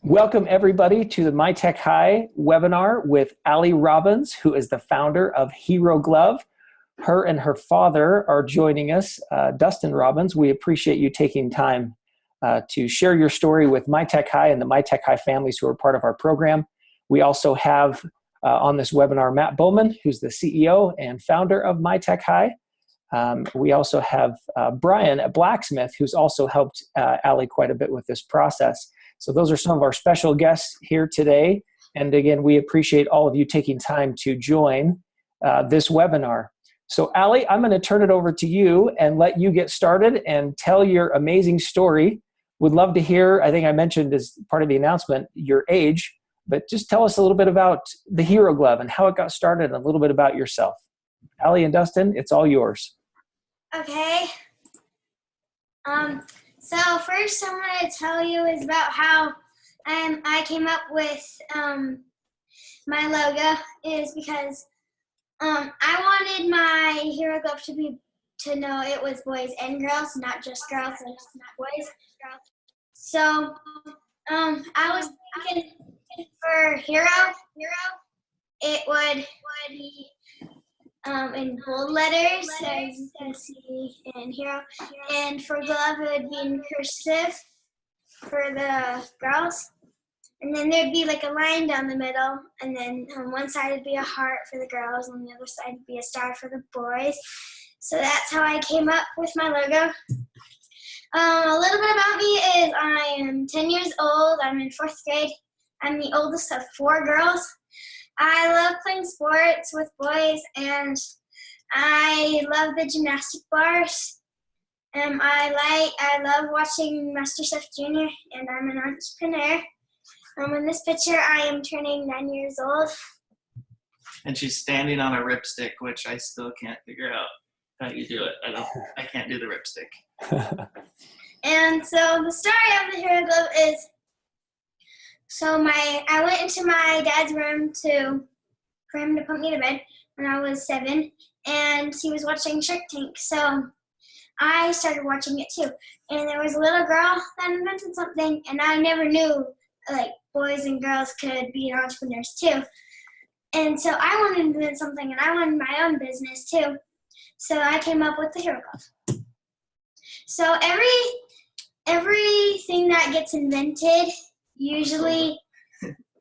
Welcome everybody to the My Tech High webinar with Allie Robins, who is the founder of Hero Glove. Her and her father are joining us, Dustin Robins. We appreciate you taking time to share your story with My Tech High and the My Tech High families who are part of our program. We also have on this webinar Matt Bowman, who's the CEO and founder of My Tech High. We also have Brian at Blacksmith, who's also helped Allie quite a bit with this process. So those are some of our special guests here today. And again, we appreciate all of you taking time to join this webinar. So Allie, I'm going to turn it over to you and let you get started and tell your amazing story. Would love to hear, I think I mentioned as part of the announcement, your age, but just tell us a little bit about the Hero Glove and how it got started and a little bit about yourself. Allie and Dustin, it's all yours. Okay. So first I'm going to tell you is about how I came up with my logo is because I wanted my Hero Glove to know it was boys and girls, not just girls and not boys. So I was thinking for Hero, it would be in bold letters, as you can see in Hero. And for Glove, it would be in cursive for the girls. And then there'd be like a line down the middle, and then on one side would be a heart for the girls, and the other side would be a star for the boys. So that's how I came up with my logo. A little bit about me is I am 10 years old. I'm in 4th grade. I'm the oldest of 4 girls. I love playing sports with boys, and I love the gymnastic bars. I love watching MasterChef Junior, and I'm an entrepreneur. In this picture, I am turning 9 years old. And she's standing on a ripstick, which I still can't figure out how you do it. I can't do the ripstick. And so the story of the Hero Glove is, I went into my dad's room for him to put me to bed when I was 7, and he was watching Shark Tank. So I started watching it too. And there was a little girl that invented something, and I never knew like boys and girls could be entrepreneurs too. And so I wanted to invent something, and I wanted my own business too. So I came up with the Hero Glove. So everything that gets invented usually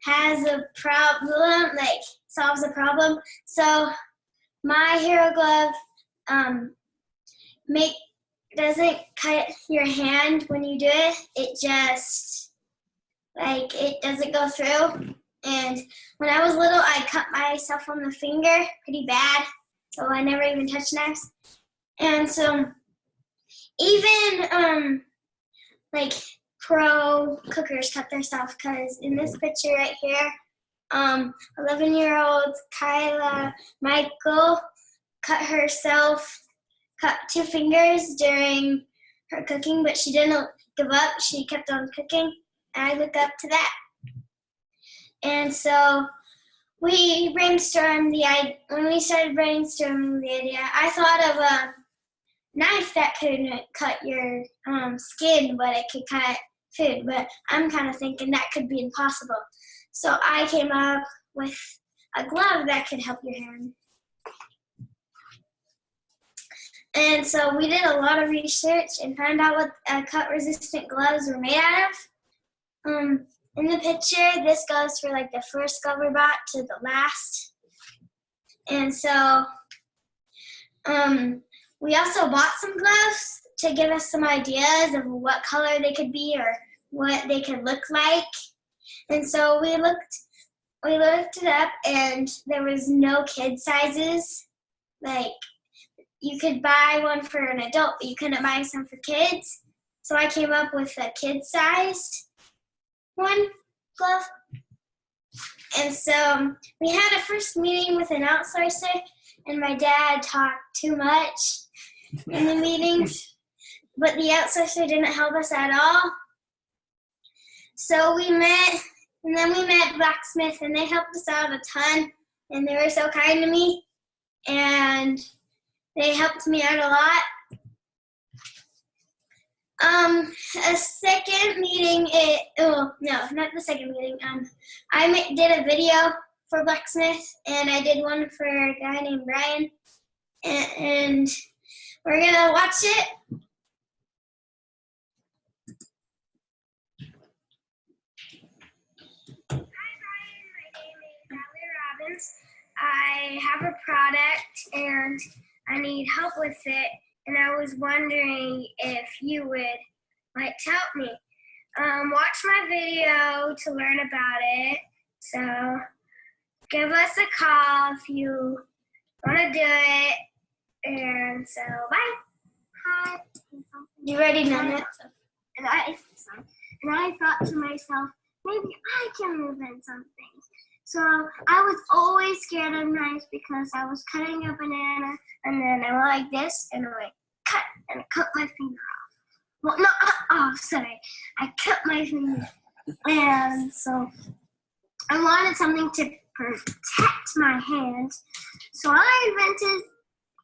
has a problem, like solves a problem. So my Hero Glove doesn't cut your hand when you do it. It just, it doesn't go through. And when I was little, I cut myself on the finger pretty bad, so I never even touched knives. And so even pro cookers cut themselves, because in this picture right here, 11-year-old Kyla Michael cut 2 fingers during her cooking, but she didn't give up. She kept on cooking, and I look up to that. And so we brainstormed when we started brainstorming the idea, I thought of a knife that couldn't cut your skin, but it could cut food. But I'm kind of thinking that could be impossible. So I came up with a glove that could help your hand. And so we did a lot of research and found out what cut-resistant gloves were made out of. In the picture, this goes for like the first glove we bought to the last. And so we also bought some gloves to give us some ideas of what color they could be or what they could look like. And so we looked it up, and there was no kid sizes. Like, you could buy one for an adult, but you couldn't buy some for kids. So I came up with a kid-sized one glove. And so we had a first meeting with an outsourcer, and my dad talked too much in the meetings, but the outsourcer didn't help us at all. So we met Blacksmith, and they helped us out a ton, and they were so kind to me, and they helped me out a lot. A second meeting, No, not the second meeting. I did a video for Blacksmith, and I did one for a guy named Brian, and we're gonna watch it. Hi Brian, my name is Allie Robins. I have a product and I need help with it, and I was wondering if you would like to help me. Watch my video to learn about it. So give us a call if you want to do it. And so bye. Hi. You already done it. And I thought to myself, maybe I can invent something. So I was always scared of knives because I was cutting a banana and then I went like this and I went cut and I cut my finger off. Well, no, sorry. I cut my finger. And so I wanted something to protect my hand. So I invented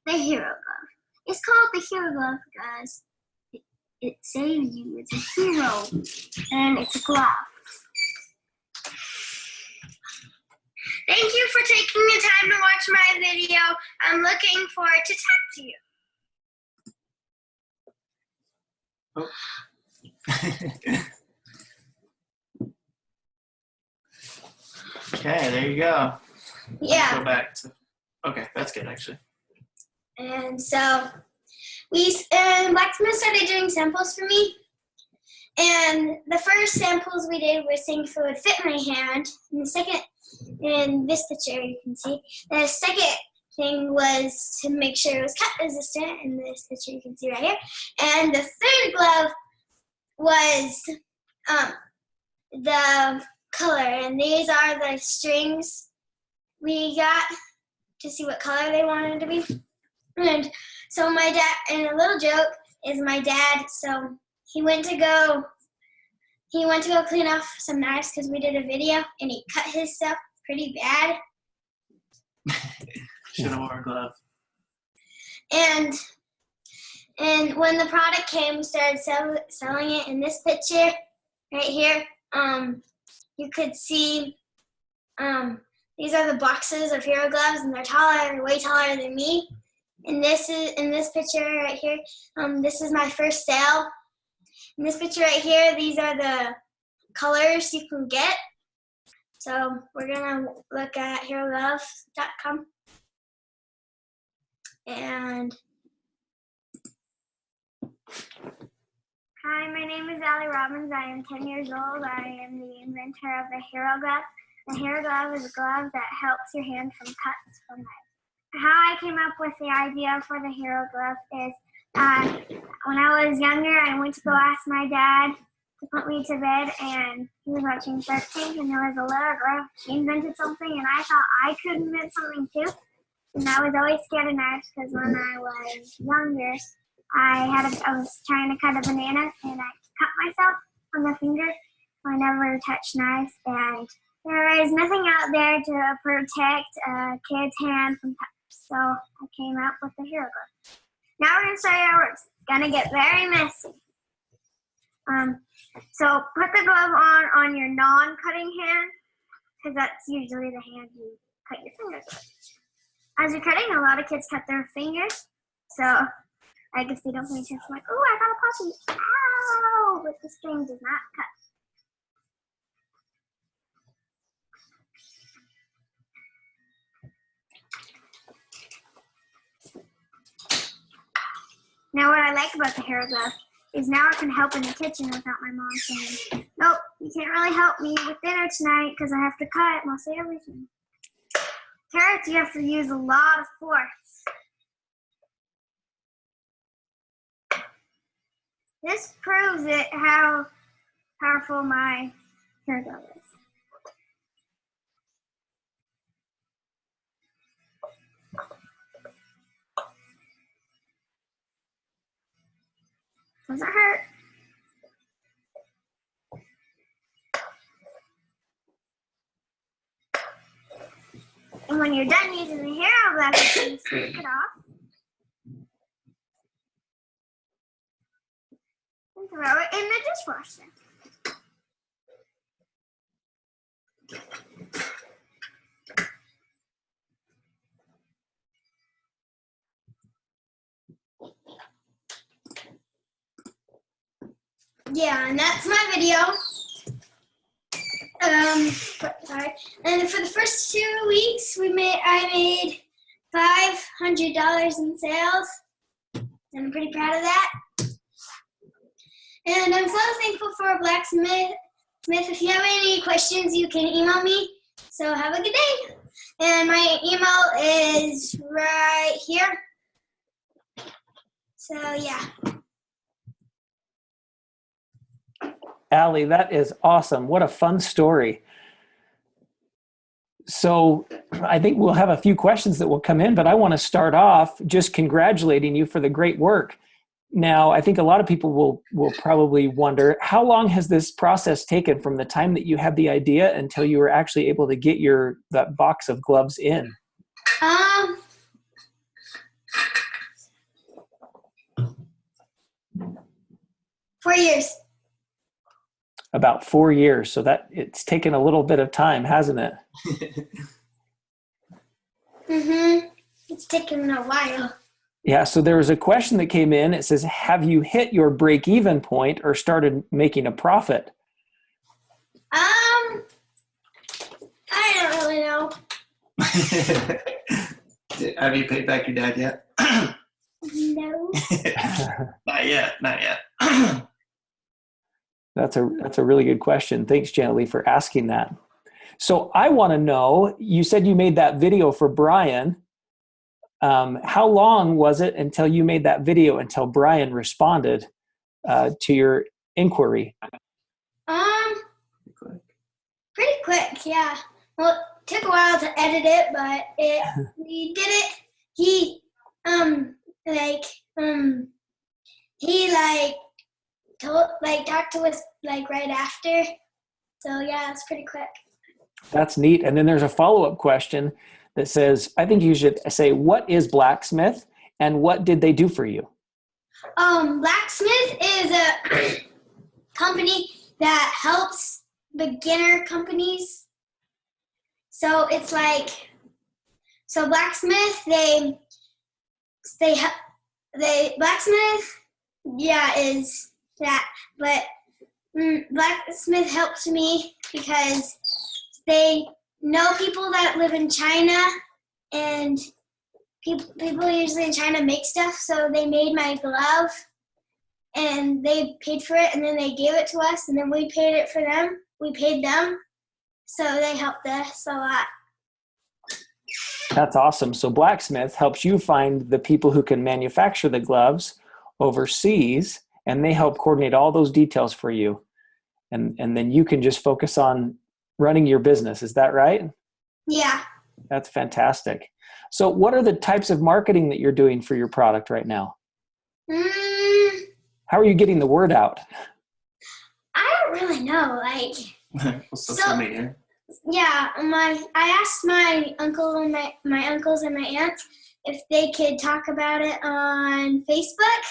the Hero Glove. It's called the Hero Glove because it saves you. It's a hero. And it's a glove. Thank you for taking the time to watch my video. I'm looking forward to talk to you. Oh. Okay, there you go. Yeah. Go back to. Okay, that's good actually. And so Blacksmith started doing samples for me. And the first samples we did were seeing if it would fit my hand. And the second, in this picture you can see, the second thing was to make sure it was cut resistant. In this picture you can see right here. And the third glove was the color. And these are the strings we got to see what color they wanted to be. And so my dad, and a little joke is my dad, so he went to go clean off some knives because we did a video, and he cut his stuff pretty bad. Should have worn a glove. And when the product came, we started selling it. In this picture right here, you could see these are the boxes of Hero Gloves, and they're taller, way taller than me. And this is in this picture right here. This is my first sale. In this picture right here, these are the colors you can get. So we're gonna look at HeroGloves.com. And hi, my name is Allie Robins. I am 10 years old. I am the inventor of the Hero Glove. The Hero Glove is a glove that helps your hand from cuts from knives. How I came up with the idea for the Hero Glove is when I was younger, I went to go ask my dad to put me to bed, and he was watching 13, and there was a little girl. She invented something, and I thought I could invent something too. And I was always scared of knives because when I was younger, I was trying to cut a banana, and I cut myself on the finger. I never touched knives, and there is nothing out there to protect a kid's hand from cuts. So I came up with the Hero Glove. Now we're going to show you how it works. It's going to get very messy. So put the glove on your non-cutting hand, because that's usually the hand you cut your fingers with. As you're cutting, a lot of kids cut their fingers. So I guess they don't pay attention, like, oh, I got a puppy. Ow! But this thing does not cut. Now what I like about the Hero Glove is now I can help in the kitchen without my mom saying, nope, you can't really help me with dinner tonight because I have to cut most everything. Carrots, you have to use a lot of force. This proves it how powerful my Hero Glove is. Doesn't hurt. And when you're done using the Hero Glove, you can take it off and throw it in the dishwasher. Yeah, and that's my video. Sorry. And for the first 2 weeks, I made $500 in sales. I'm pretty proud of that. And I'm so thankful for Blacksmith. If you have any questions, you can email me. So have a good day. And my email is right here. So yeah. Allie, that is awesome. What a fun story. So I think we'll have a few questions that will come in, but I want to start off just congratulating you for the great work. Now, I think a lot of people will probably wonder, how long has this process taken from the time that you had the idea until you were actually able to get that box of gloves in? 4 years. About 4 years. So that it's taken a little bit of time, hasn't it? It's taken a while. Yeah. So there was a question that came in. It says, have you hit your break-even point or started making a profit? I don't really know. Have you paid back your dad yet? No. Not yet. That's a really good question. Thanks, Janet for asking that. So I want to know, you said you made that video for Brian. How long was it until you made that video until Brian responded to your inquiry? Pretty quick, yeah. Well, it took a while to edit it, but we did it. He talked to us right after. So yeah, it's pretty quick. That's neat. And then there's a follow-up question that says, I think you should say, what is Blacksmith and what did they do for you? Blacksmith is a company that helps beginner companies. So it's Blacksmith, Blacksmith, yeah, is that, but Blacksmith helped me because they know people that live in China, and people usually in China make stuff, so they made my glove, and they paid for it, and then they gave it to us, and then we paid it for them. We paid them, so they helped us a lot. That's awesome. So Blacksmith helps you find the people who can manufacture the gloves overseas, and they help coordinate all those details for you. And then you can just focus on running your business. Is that right? Yeah. That's fantastic. So what are the types of marketing that you're doing for your product right now? How are you getting the word out? I don't really know. Social media. Yeah, I asked my uncle and my uncles and my aunts if they could talk about it on Facebook,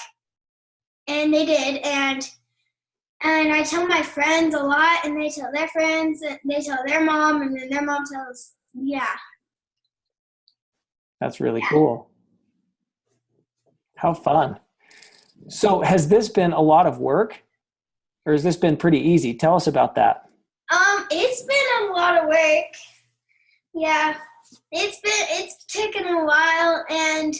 and they did. And I tell my friends a lot, and they tell their friends, and they tell their mom, and then their mom tells, yeah. That's really cool. How fun. So has this been a lot of work, or has this been pretty easy? Tell us about that. It's been a lot of work. Yeah, it's taken a while, and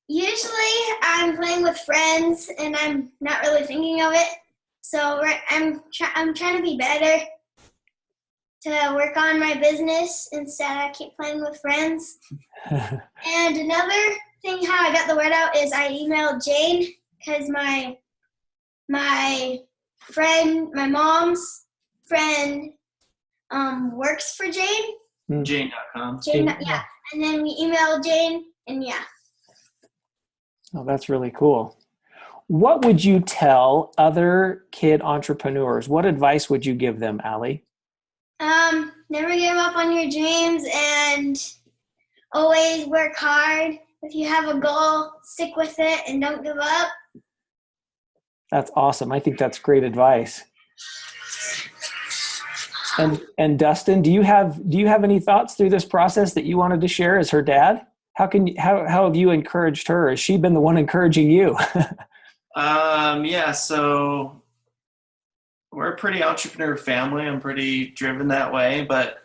usually I'm playing with friends, and I'm not really thinking of it. So I'm trying to be better to work on my business instead I keep playing with friends. And another thing how I got the word out is I emailed Jane, because my mom's friend works for Jane. Jane.com. Jane, yeah. And then we emailed Jane, and yeah. Oh, that's really cool. What would you tell other kid entrepreneurs? What advice would you give them, Allie? Never give up on your dreams, and always work hard. If you have a goal, stick with it and don't give up. That's awesome. I think that's great advice. And Dustin, do you have any thoughts through this process that you wanted to share as her dad? How have you encouraged her? Has she been the one encouraging you? Yeah, so we're a pretty entrepreneur family. I'm pretty driven that way, but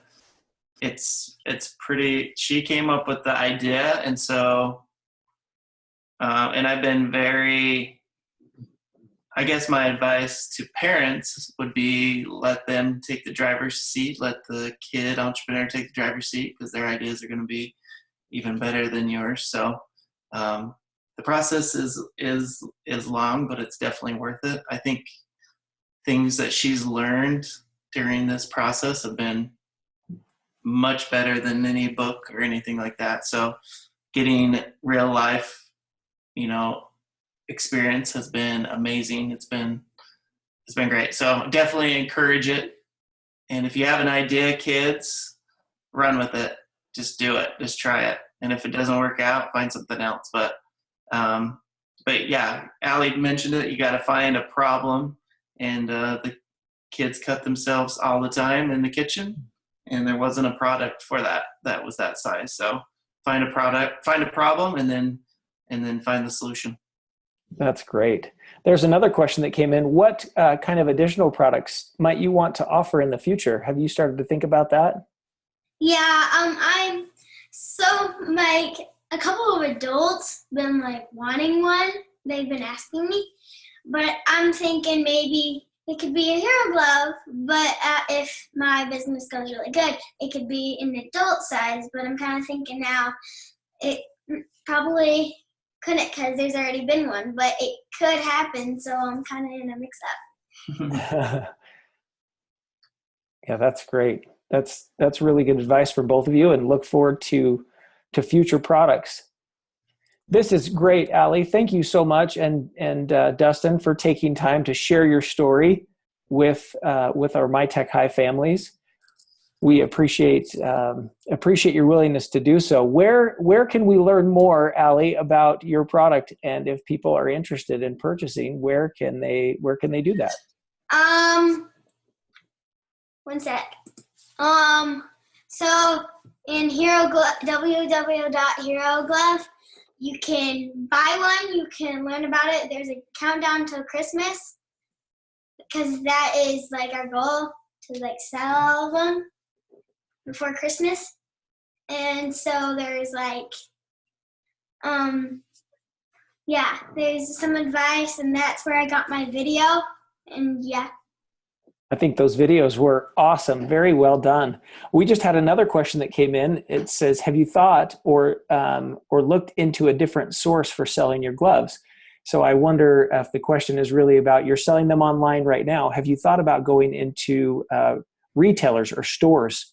it's pretty, she came up with the idea. And so, and I've been very, I guess my advice to parents would be let them take the driver's seat, let the kid entrepreneur take the driver's seat, because their ideas are going to be even better than yours. So the process is long, but it's definitely worth it. I think things that she's learned during this process have been much better than any book or anything like that. So getting real life, experience has been amazing. It's been great. So definitely encourage it. And if you have an idea, kids, run with it. Just do it. Just try it. And if it doesn't work out, find something else. But yeah, Allie mentioned it. You got to find a problem. And the kids cut themselves all the time in the kitchen, and there wasn't a product for that was that size. So find a problem, and then find the solution. That's great. There's another question that came in. What kind of additional products might you want to offer in the future? Have you started to think about that? Yeah, I'm so like a couple of adults been like wanting one. They've been asking me, but I'm thinking maybe it could be a hero glove, but if my business goes really good, it could be an adult size. But I'm kind of thinking now it probably couldn't, because there's already been one, but it could happen. So I'm kind of in a mix up. Yeah, that's great. That's really good advice from both of you, and look forward to future products. This is great, Allie. Thank you so much, and Dustin, for taking time to share your story with our My Tech High families. We appreciate your willingness to do so. Where can we learn more, Allie, about your product? And if people are interested in purchasing, where can they do that? One sec. So in www.heroglove, you can buy one. You can learn about it. There's a countdown till Christmas, because that is like our goal, to like sell all of them before Christmas. And so there's like, there's some advice, and that's where I got my video. And yeah. I think those videos were awesome. Very well done. We just had another question that came in. It says, have you thought or looked into a different source for selling your gloves? So I wonder if the question is really about, you're selling them online right now. Have you thought about going into retailers or stores?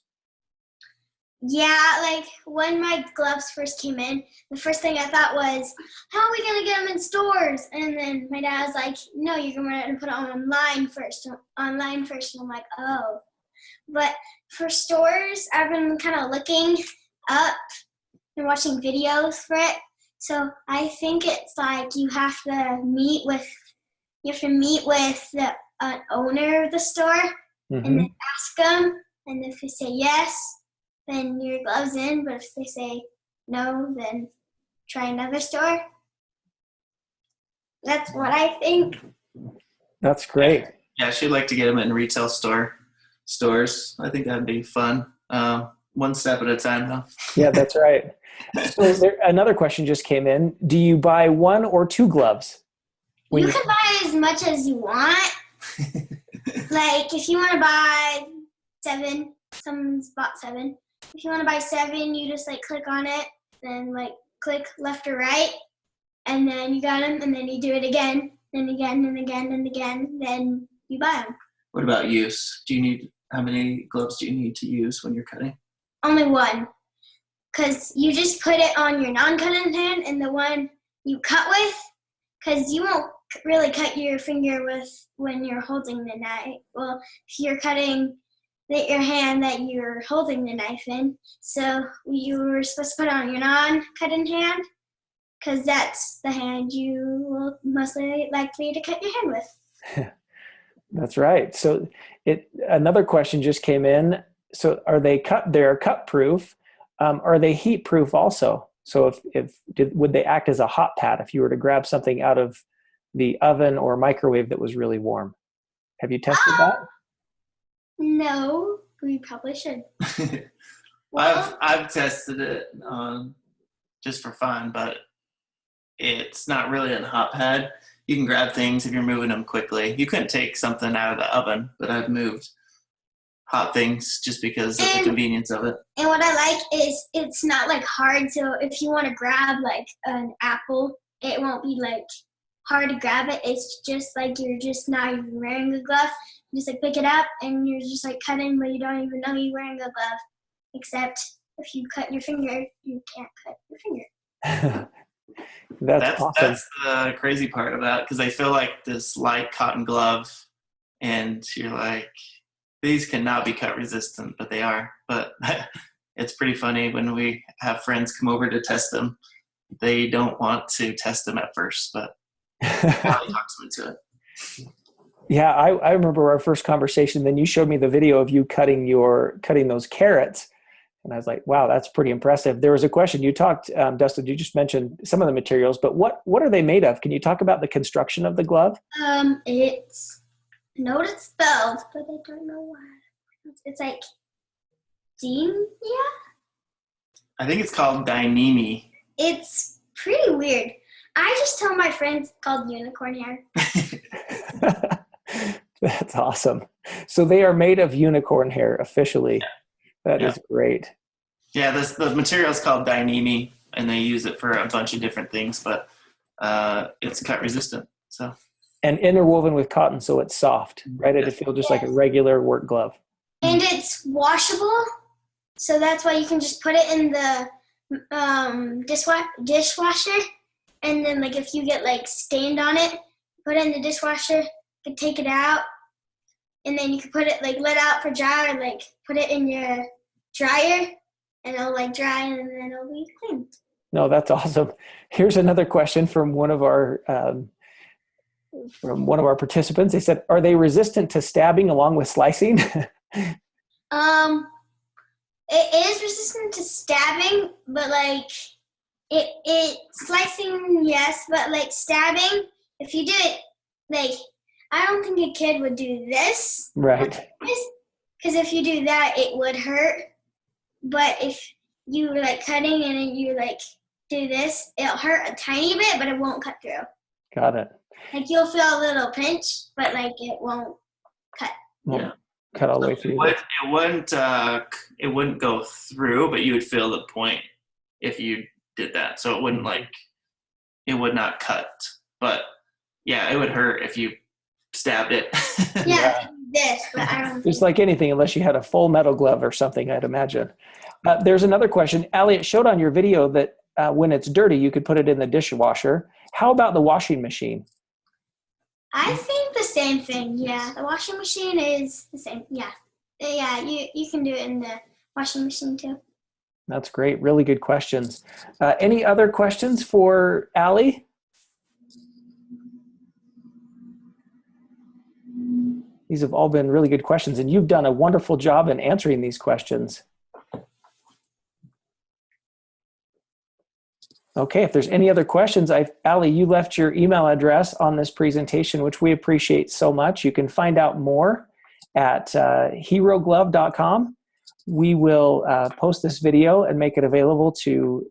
Yeah, like when my gloves first came in, the first thing I thought was, how are we going to get them in stores? And then my dad was like, no, you're going to put it online first. And I'm like, oh. But for stores, I've been kind of looking up and watching videos for it. So I think it's like you have to meet with the owner of the store, and then ask them. And if they say yes, then your glove's in. But if they say no, then try another store. That's what I think. That's great. Yeah, she'd like to get them in retail stores. I think that'd be fun. One step at a time, though. Yeah, that's right. So another question just came in. Do you buy one or two gloves? You can buy as much as you want. Like, if you want to buy 7, someone's bought 7. If you want to buy 7, you just like click on it, then like click left or right, and then you got them, and then you do it again, and again, and again, and again, then you buy them. What about use? How many gloves do you need to use when you're cutting? Only one, because you just put it on your non-cutting hand and the one you cut with, because you won't really cut your finger with when you're holding the knife. Well, if you're cutting your hand that you're holding the knife in, so you were supposed to put it on your non-cutting hand, because that's the hand you will mostly likely to cut your hand with. That's right. So Another question just came in. So are they they're cut proof? Are they heat proof also? So would they act as a hot pad if you were to grab something out of the oven or microwave that was really warm? Have you tested that? No, we probably should. I've tested it just for fun, but it's not really a hot pad. You can grab things if you're moving them quickly. You couldn't take something out of the oven, but I've moved hot things just because of the convenience of it. And what I like is it's not like hard. So if you want to grab like an apple, it won't be like hard to grab it. It's just like you're just not even wearing a glove. You just like pick it up and you're just like cutting, but you don't even know you're wearing a glove. Except if you cut your finger, you can't cut your finger. That's awesome. That's the crazy part about it, because I feel like this light cotton glove, and you're like, these cannot be cut resistant, but they are. But it's pretty funny when we have friends come over to test them. They don't want to test them at first, but Allie talks them into it. Yeah, I remember our first conversation. Then you showed me the video of you cutting those carrots. And I was like, wow, that's pretty impressive. There was a question you talked, Dustin, you just mentioned some of the materials, but what are they made of? Can you talk about the construction of the glove? I know what it's spelled, but I don't know why. It's like yeah. I think it's called Dynemi. It's pretty weird. I just tell my friends it's called unicorn hair. That's awesome. So they are made of unicorn hair officially. Yeah. That is great. Yeah, the material is called Dynemi, and they use it for a bunch of different things, but it's cut resistant. So. And interwoven with cotton, so it's soft, right? It'll feel just like a regular work glove. And it's washable, so that's why you can just put it in the dishwasher, and then like if you get like stained on it, put it in the dishwasher, you can take it out, and then you can put it like let out for dry, or like put it in your dryer, and it'll like dry, and then it'll be clean. No, that's awesome. Here's another question from one of our participants. They said, "Are they resistant to stabbing along with slicing?" It is resistant to stabbing, but like it slicing, yes, but like stabbing, if you do it, like I don't think a kid would do this. Right. Because if you do that, it would hurt. But if you were like cutting and then you like do this, it'll hurt a tiny bit, but it won't cut through. Got it. Like you'll feel a little pinch, but like it won't cut. Yeah. Cut all the way through. It wouldn't go through, but you would feel the point if you did that. So it wouldn't it would not cut. But yeah, it would hurt if you stabbed it. Yeah. This, but I don't. Just like anything, unless you had a full metal glove or something, I'd imagine. There's another question. Allie, it showed on your video that when it's dirty, you could put it in the dishwasher. How about the washing machine? I think the same thing. Yeah, the washing machine is the same. Yeah, you can do it in the washing machine too. That's great. Really good questions. Any other questions for Allie? These have all been really good questions, and you've done a wonderful job in answering these questions. Okay, if there's any other questions, Allie, you left your email address on this presentation, which we appreciate so much. You can find out more at heroglove.com. We will post this video and make it available to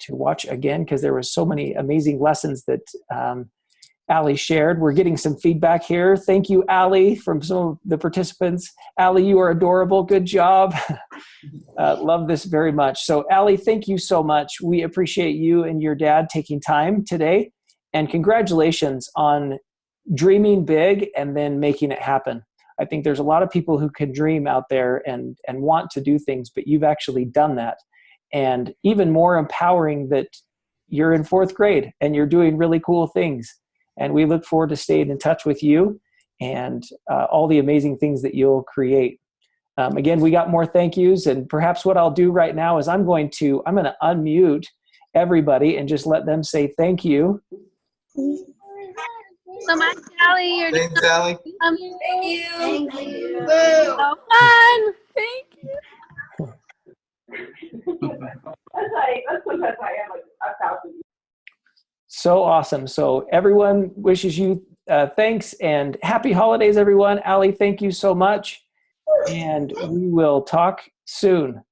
watch again, because there were so many amazing lessons that Allie shared. We're getting some feedback here. Thank you, Allie, from some of the participants. Allie, you are adorable. Good job. Love this very much. So Allie, thank you so much. We appreciate you and your dad taking time today. And congratulations on dreaming big and then making it happen. I think there's a lot of people who can dream out there and want to do things, but you've actually done that. And even more empowering that you're in 4th grade and you're doing really cool things. And we look forward to staying in touch with you and all the amazing things that you'll create. Again, we got more thank yous, and perhaps what I'll do right now is I'm going to unmute everybody and just let them say thank you. so much, Allie. You're Thanks, Allie. Thank you. Thank you. So fun. Thank you. So awesome. So everyone wishes you thanks and happy holidays, everyone. Allie, thank you so much. And we will talk soon.